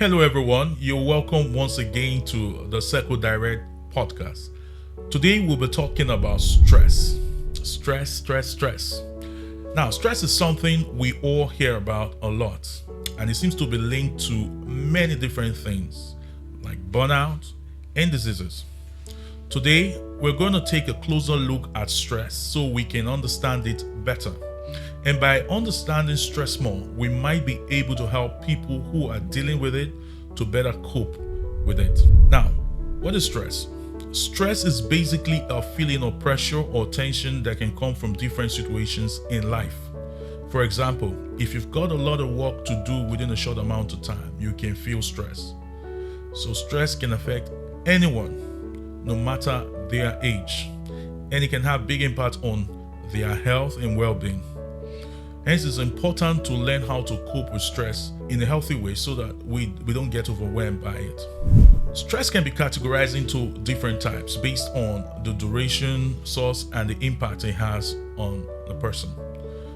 Hello, everyone. You're welcome once again to the Circle Direct podcast. Today, we'll be talking about stress. Stress. Now, stress is something we all hear about a lot, and it seems to be linked to many different things like burnout and diseases. Today, we're going to take a closer look at stress so we can understand it better. And by understanding stress more, we might be able to help people who are dealing with it to better cope with it. Now, what is stress? Stress is basically a feeling of pressure or tension that can come from different situations in life. For example, if you've got a lot of work to do within a short amount of time, you can feel stress. So stress can affect anyone, no matter their age, and it can have big impact on their health and well-being. Hence, it's important to learn how to cope with stress in a healthy way so that we don't get overwhelmed by it. Stress can be categorized into different types based on the duration, source, and the impact it has on the person.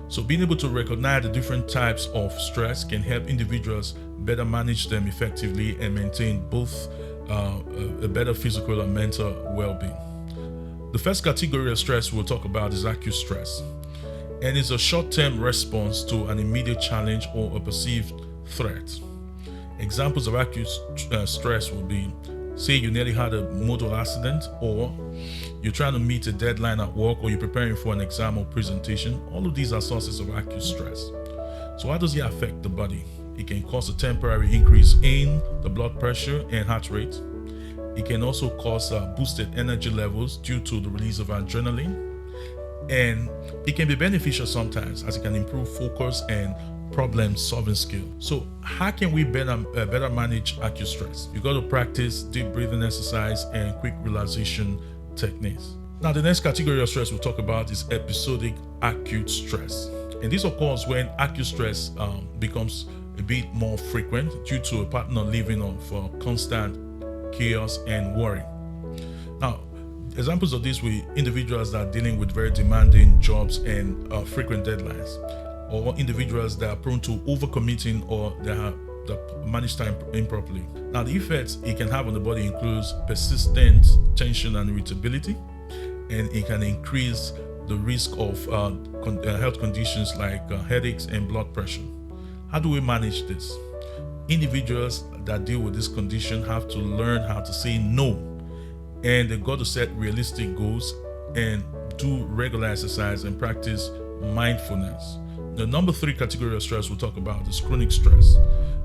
So being able to recognize the different types of stress can help individuals better manage them effectively and maintain both a better physical and mental well-being. The first category of stress we'll talk about is acute stress, and it's a short-term response to an immediate challenge or a perceived threat. Examples of acute stress would be, say you nearly had a motor accident, or you're trying to meet a deadline at work, or you're preparing for an exam or presentation. All of these are sources of acute stress. So how does it affect the body? It can cause a temporary increase in the blood pressure and heart rate. It can also cause boosted energy levels due to the release of adrenaline. And it can be beneficial sometimes as it can improve focus and problem-solving skill. So how can we better manage acute stress? You got to practice deep breathing exercise and quick relaxation techniques. Now, the next category of stress we'll talk about is episodic acute stress. And this occurs when acute stress becomes a bit more frequent due to a pattern of living of constant chaos and worry. Now, examples of this will individuals that are dealing with very demanding jobs and frequent deadlines, or individuals that are prone to overcommitting or that manage time improperly. Now, the effects it can have on the body includes persistent tension and irritability, and it can increase the risk of health conditions like headaches and blood pressure. How do we manage this? Individuals that deal with this condition have to learn how to say no, and they've got to set realistic goals and do regular exercise and practice mindfulness. The number 3 category of stress we'll talk about is chronic stress.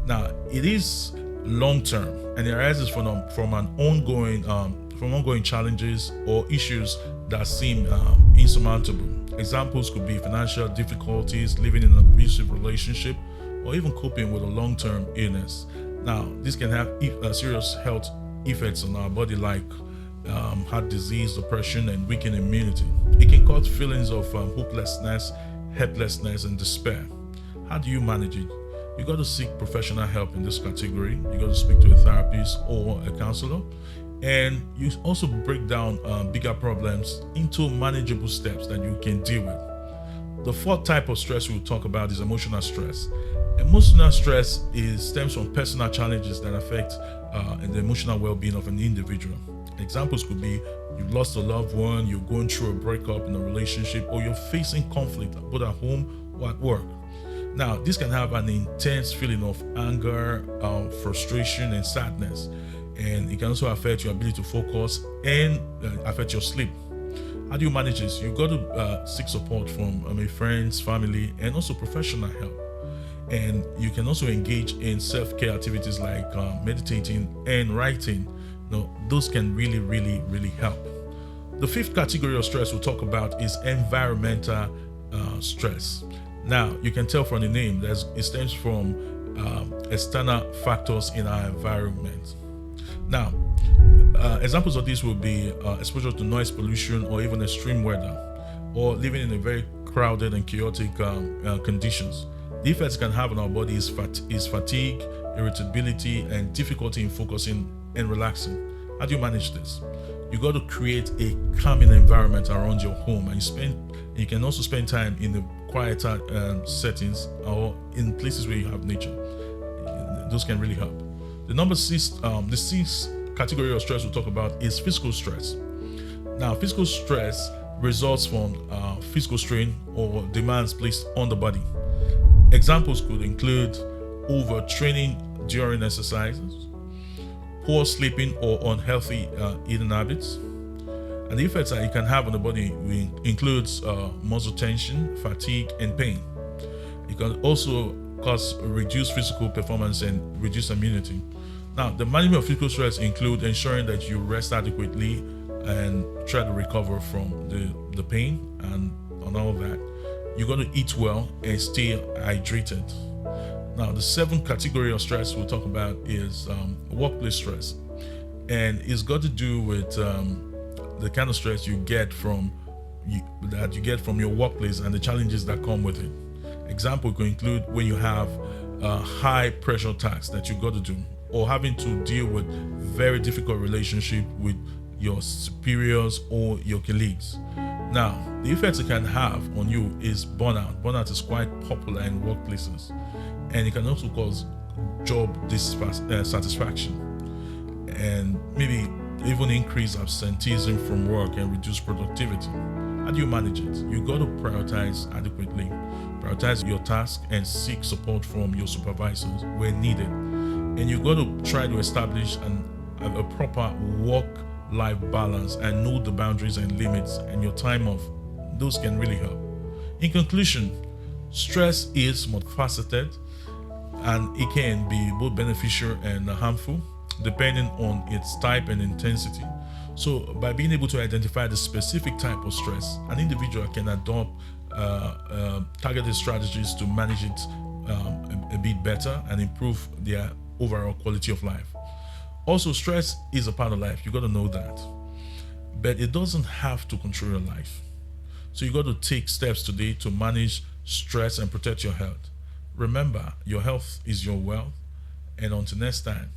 Now, it is long-term and it arises from ongoing challenges or issues that seem insurmountable. Examples could be financial difficulties, living in an abusive relationship, or even coping with a long-term illness. Now, this can have serious health effects on our body like heart disease, depression, and weakened immunity. It can cause feelings of hopelessness, helplessness, and despair. How do you manage it? You got to seek professional help in this category. You got to speak to a therapist or a counselor, and you also break down bigger problems into manageable steps that you can deal with. The 4th type of stress we'll talk about is emotional stress. Emotional stress stems from personal challenges that affect the emotional well-being of an individual. Examples could be you've lost a loved one, you're going through a breakup in a relationship, or you're facing conflict both at home or at work. Now, this can have an intense feeling of anger, frustration, and sadness, and it can also affect your ability to focus and affect your sleep. How do you manage this? You've got to seek support from friends, family, and also professional help. And you can also engage in self-care activities like meditating and writing. Those can really help. The 5th category of stress we'll talk about is environmental stress. Now, you can tell from the name that it stems from external factors in our environment. Now, examples of this will be exposure to noise pollution or even extreme weather, or living in a very crowded and chaotic conditions. The effects it can have on our body is fatigue, irritability, and difficulty in focusing and relaxing. How do you manage this? You got to create a calming environment around your home, and you can also spend time in the quieter settings or in places where you have nature. Those can really help. The sixth category of stress we'll talk about is physical stress. Now, physical stress results from physical strain or demands placed on the body. Examples could include overtraining during exercises, poor sleeping or unhealthy eating habits. And the effects that it can have on the body includes muscle tension, fatigue, and pain. It can also cause reduced physical performance and reduced immunity. Now, the management of physical stress include ensuring that you rest adequately and try to recover from the pain and all that. You got to eat well and stay hydrated. Now, the seventh category of stress we'll talk about is workplace stress, and it's got to do with the kind of stress you get from your workplace and the challenges that come with it. Example could include when you have high pressure tasks that you got to do, or having to deal with very difficult relationship with your superiors or your colleagues. Now, the effects it can have on you is burnout. Burnout is quite popular in workplaces, and it can also cause job dissatisfaction and maybe even increase absenteeism from work and reduce productivity. How do you manage it? You got to prioritize adequately, prioritize your task, and seek support from your supervisors where needed. And you got to try to establish a proper work-life balance and know the boundaries and limits and your time off. Those can really help. In conclusion, stress is multifaceted and it can be both beneficial and harmful depending on its type and intensity. So by being able to identify the specific type of stress, an individual can adopt targeted strategies to manage it a bit better and improve their overall quality of life. Also, stress is a part of life. You got to know that. But it doesn't have to control your life. So you got to take steps today to manage stress and protect your health. Remember, your health is your wealth. And until next time,